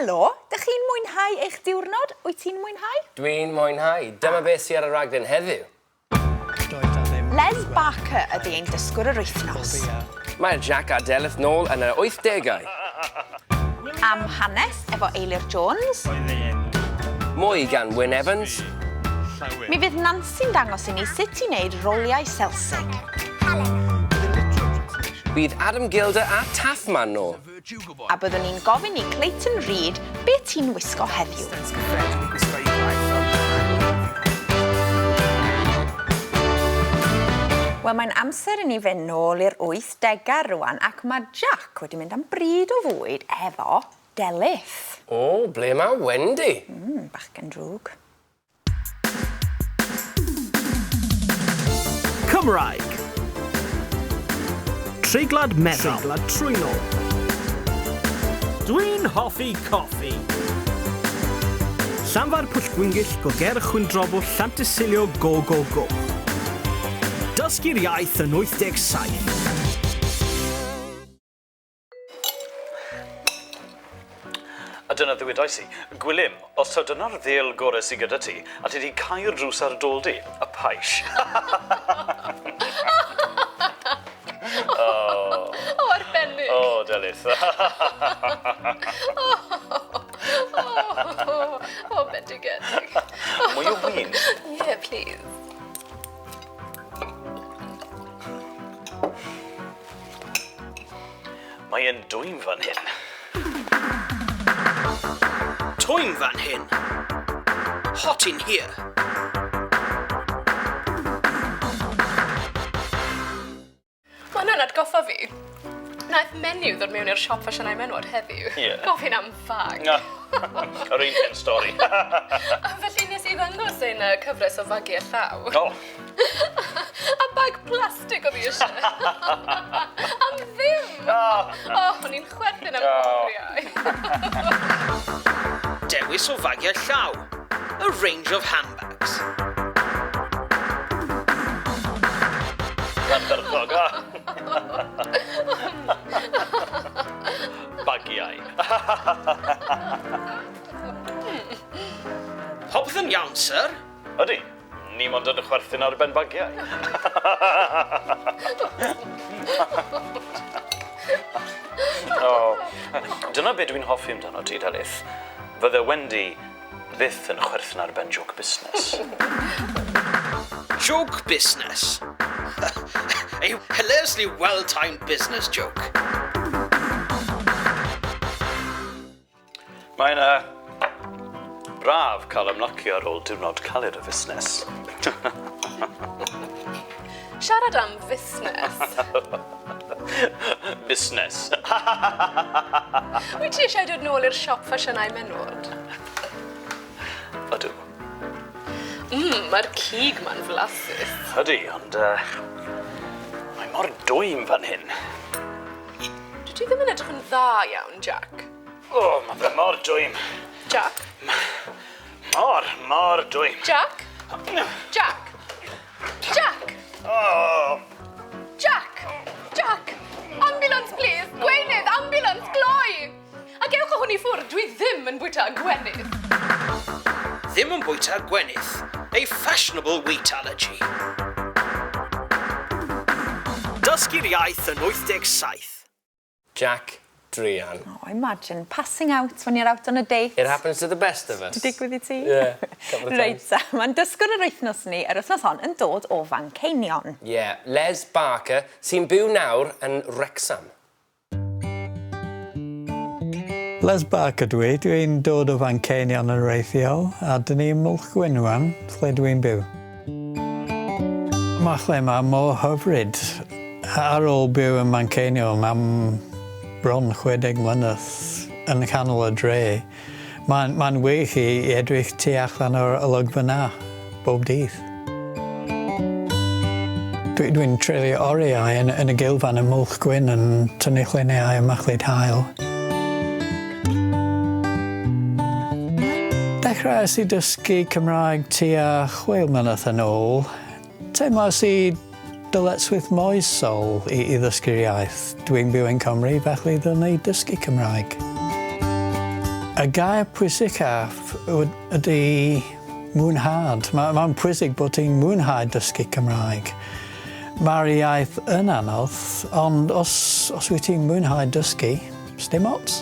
Helo, dych chi'n mwynhau eich diwrnod? Wyt ti'n mwynhau? Dwi'n mwynhau. Dyma beth sydd ar y raglen heddiw. Les Barker ydy ein dysgwr yr wythnos. Mae'r Jack a Delith nôl yn y 80au. Am hanes efo Eilir Jones. Mwy gan Wyn Evans. Mi fydd Nancy'n dangos i ni sut i wneud roliau Celsig. Bydd Adam Gilder a Taffman nôl. A byddwn ni'n gofyn i Clayton Reid beth ti'n wisgo heddiw. Wel, mae'n amser i ni fynd nôl i'r 80au rwan, ac mae Jack wedi mynd am bryd o fwyd efo Delith. O, ble mae Wendy? Bachgen drwg. Cymraeg. Treiglad meddal. Treiglad trwynol. Dwi'n hoffi coffi. Llanfa'r pwll gwyngyll go ger chwyndrobl Llantysilio go go go. Dysgu'r iaith yn 87. A dyna ddywedais i, Gwilym, os taw dyna'r ddel gorau sydd gyda ti, a ti wedi cael drws ar doldi, y paish. O, arbennig. O, Delith. O, bendigedig. Mwy o wyn? Yeah, please. Mae e'n dwym fan hyn. Twym fan hyn. Hot in here. Mae hwnna'n atgoffa fi. Naeth menyw ddod mewn i'r siop fasiynau menwod heddiw. Ie. Gofyn am fag. Yr un hyn stori. Felly nes i ddangos ein cyfres o fagu a llaw. O. A bag plastig oedd i eisiau. Am ddim. O, o'n i'n chwerthin am oriau. Dewis o fagiau llaw. A range of handbags. Gandardog, Bagiau. Popeth yn iawn, sir. Ydy, ni mond yn chwerthin ar ben bagiau. Dyna beth dwi'n hoffi amdano ti, Delith. Fydde Wendy byth yn chwerthin ar ben joke busnes. Joke business. A hilariously well-timed business joke. Mae'n braf cael ymlacio ar ôl diwrnod caled y fusnes. Siarad am fusnes. Busnes. Wyt ti eisiau dod nôl i'r siop fasiynau menwod? Ydw. Mae'r cig ma'n flasus. Ydy, ond mae mor dwym fan hyn. Dwi ti ddim yn edrych yn dda iawn, Jack. O, mae fe mor dwym. Jack? Mor dwym. Jack? Jack? Jack? O! Jack! Jack! Ambulance, please! Gwenydd, ambulance, gloi! A gewch o hwn i ffwrdd, dwi ddim yn bwyta gwenydd. Ddim yn bwyta gwenydd. A fashionable wheat allergy. Dysgu'r iaith yn 87. Jack Drian. Oh, imagine passing out when you're out on a date. It happens to the best of us. Digwydd I ti? Yeah, couple of Reit, times. mae'n dysgwr yr wythnos ni, yr wythnos hon yn dod o Fanceinion. Yeah, Les Barker sy'n byw nawr yn Wrexham. Les Barker dwi'n dod o Fanceinion yn reithiol, a dyn ni'n Mwlch Gwynwan, lle dwi'n byw. Mae lle mae mor hyfryd. Ar ôl byw yn Fanceinion am bron 60 mlynedd yn canol y dre. Mae'n wych I edrych tu allan o'r olygfa na, bob dydd. Dwi'n treulio oriau yn y gilfan yn Mwlch Gwyn yn tynnu lluniau a machlud hael. Dechreuais I dysgu Cymraeg tua 6 mlynedd yn ôl. Teimlos I dyletswydd Hwb Sul I ddysgu'r iaith. Dwi'n byw yn Cymru, felly ddylwn I dysgu Cymraeg. Y gair pwysicaf ydy mwynhad. Mae'n pwysig bod ti'n mwynhad dysgu Cymraeg. Mae'r iaith yn anodd, ond os wyt ti'n mwynhau dysgu, sdim ots.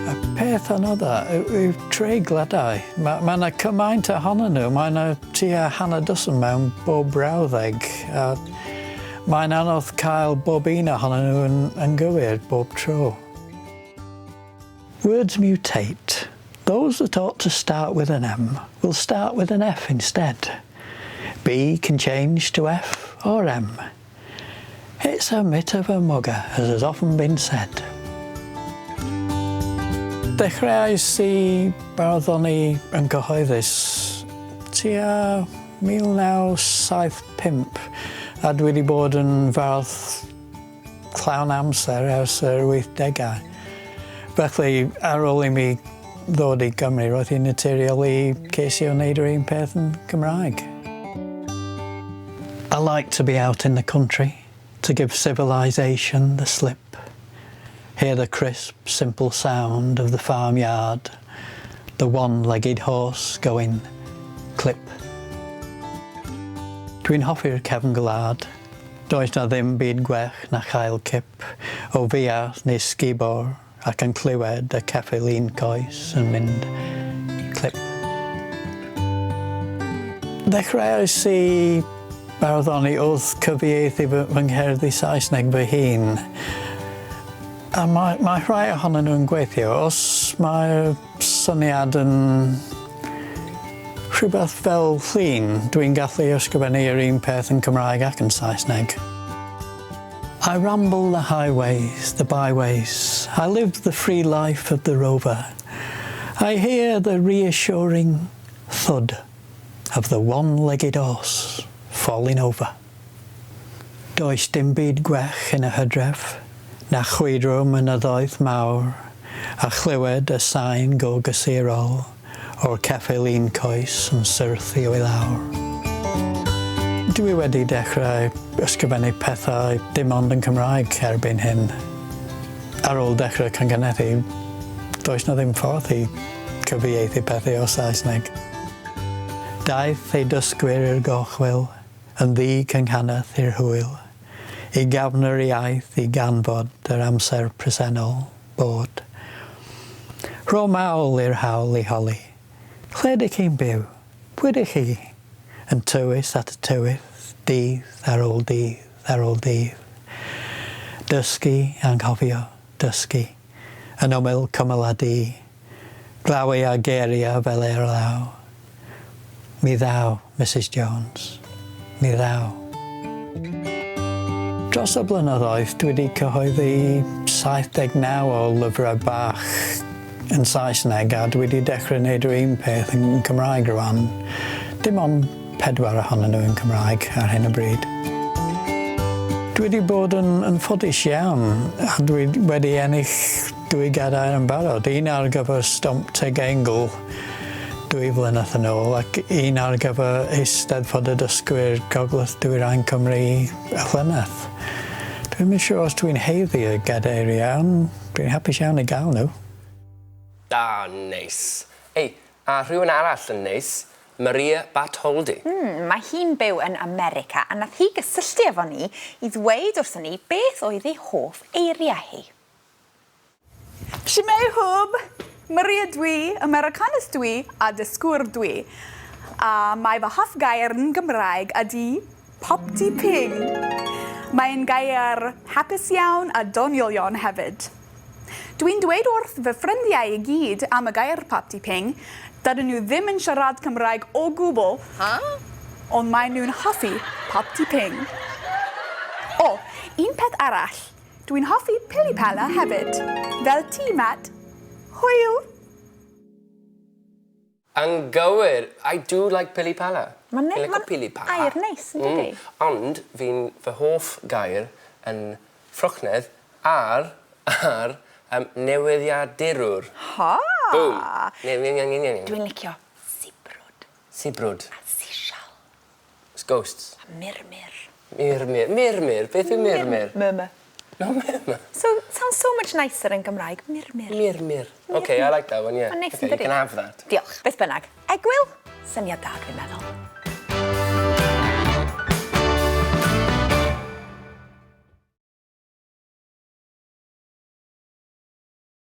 Y peth anodda yw treigladau. Mae yna cymaint ohonyn nhw. Mae yna tua hanner dozen mewn bob brawddeg. Mae'n anodd cael bob un ohonyn nhw yn gywir bob tro. Words mutate. Those that ought to start with an M will start with an F instead. B can change to F or M. It's a bit of a mugger, as has often been said. Dechreuais I barddoni yn gyhoeddus tua 1975 a dwi wedi bod yn fardd llawn amser ers yr 80au. Felly, ar ôl I mi ddod I Gymru, roedd hi'n naturiol I ceisio wneud yr un peth yn Gymraeg. I like to be out in the country, to give civilization the slip. Hear the crisp, simple sound of the farmyard, the one-legged horse going clip. Dwi'n hoffi'r cefn gwlad. Does na ddim byd gwech na chael cip o fiarth neu sgubor ac yn clywed y ceffil un coes yn mynd clip. Dechreuais I barddoni wrth cyfieithu fy ngherddi Saesneg fy hun. A mae rhai ohonyn nhw'n gweithio. Os mae'r syniad yn rhywbeth fel llun, dwi'n gallu ysgrifennu yr un peth yn Cymraeg ac yn Saesneg. I ramble the highways, the byways. I live the free life of the rover. I hear the reassuring thud of the one-legged horse falling over. Does dim byd gwech yn y Hydref, na chwydro mynyddoedd mawr, a chlywed y sain go gysurol o'r ceffil un coes yn syrthu o'i lawr. Dwi wedi dechrau ysgrifennu pethau dim ond yn Cymraeg erbyn hyn. Ar ôl dechrau cangynneddu, does na ddim ffordd I cyfieithu pethau o Saesneg. Daeth ei dysgwyr i'r gochwyl, yn ddi cynghanedd i'r hwyl, I gafn'r iaith I ganfod yr amser presennol bod. Rho mawl i'r hawl I holi. Lle ydych chi'n byw? Pwy ydych chi? Yn tywys at y tywydd, dydd ar ôl dydd ar ôl dydd. Dysgu, anghofio, dysgu. Yn ymyl cymyl a di. Glawi a geria fel law. Mi ddaw, Mrs Jones. Mi ddaw. Dros y blynyddoedd, dwi wedi cyhoeddi 79 o lyfrau bach yn Saesneg a dwi wedi dechrau wneud yr un peth yn Cymraeg rwan. Dim ond 4 ohonyn nhw yn Cymraeg ar hyn o bryd. Dwi wedi bod yn ffodus iawn a dwi wedi ennill 2 gadair yn barod. Un ar gyfer Stomp Tegengl 2 flynedd yn ôl ac un ar gyfer Eisteddfod y Dysgwyr Gogledd Dwyrain Cymru y llynedd. Dwi'n yn siŵr os dwi'n heiddi y gadeiriau, dwi'n hapus iawn I gael nhw. Neis. Ei, a rhywun arall yn neis, Maria Batholdi. Mae hi'n byw yn America a nath hi gysylltu efo ni I ddweud wrthon ni beth oedd ei hoff eiriau hi. Shimei Hwb, Maria dwi, Americanus dwi a Dysgwr dwi. A mae fy hoff gair yn Gymraeg ydy popty ping. Mae'n gair hapus iawn a doniol iawn hefyd. Dwi'n dweud wrth fy ffrindiau I gyd am y gair popty ping, dydyn nhw ddim yn siarad Cymraeg o gwbl, ond mae nhw'n hoffi popty ping. Un peth arall, dwi'n hoffi pili pala hefyd, fel ti, Matt. Hwyl! Yn gywir, I do like pili pala. Mae'n pili pala. air neis, yn dydi? Ond fi'n fy hoff gair yn ffrocnedd ar newyddiadurwr. Ha! Boom. Dwi'n licio sibrwd. Sibrwd. A sisial. Ghosts. A mirmir. Mirmir. Beth yw mirmir? Myrmyr. No, myrmyr. So, sounds so much nicer in Gymraeg. Myrmyr. Myrmyr. Okay, I like that one, yeah. Ma'n neis Okay, yn you dydi? can have that. Diolch. Beth bynnag. Egwyl? Syniad da, dwi'n meddwl.